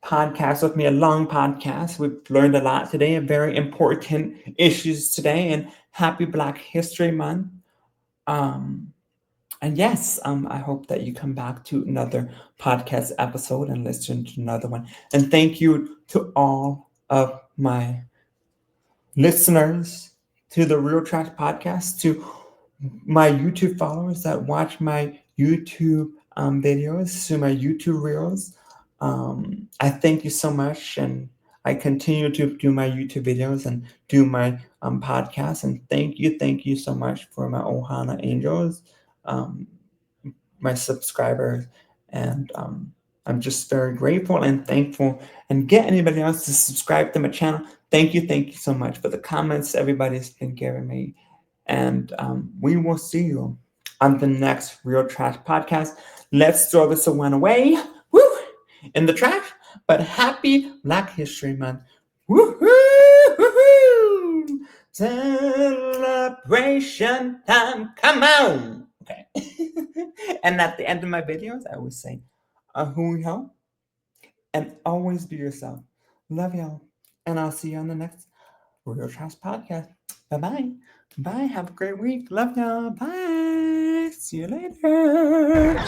podcast with me, a long podcast. We've learned a lot today, very important issues today, and happy Black History Month. And yes, I hope that you come back to another podcast episode and listen to another one. And thank you to all of my listeners, to the Real Trash Podcast, to my YouTube followers that watch my YouTube videos, to my YouTube reels. I thank you so much, and I continue to do my YouTube videos and do my podcast. And thank you so much for my Ohana Angels, um, my subscribers, and I'm just very grateful and thankful. And get anybody else to subscribe to my channel. Thank you so much for the comments everybody's been giving me. And we will see you on the next Real Trash Podcast. Let's throw this one away. Woo! In the trash. But happy Black History Month. Woo-hoo! Celebration time. Come on. Okay. And at the end of my videos, I always say, hui ho, and always be yourself. Love y'all. And I'll see you on the next Real Trash Podcast. Bye-bye. Bye. Have a great week. Love y'all. Bye. See you later.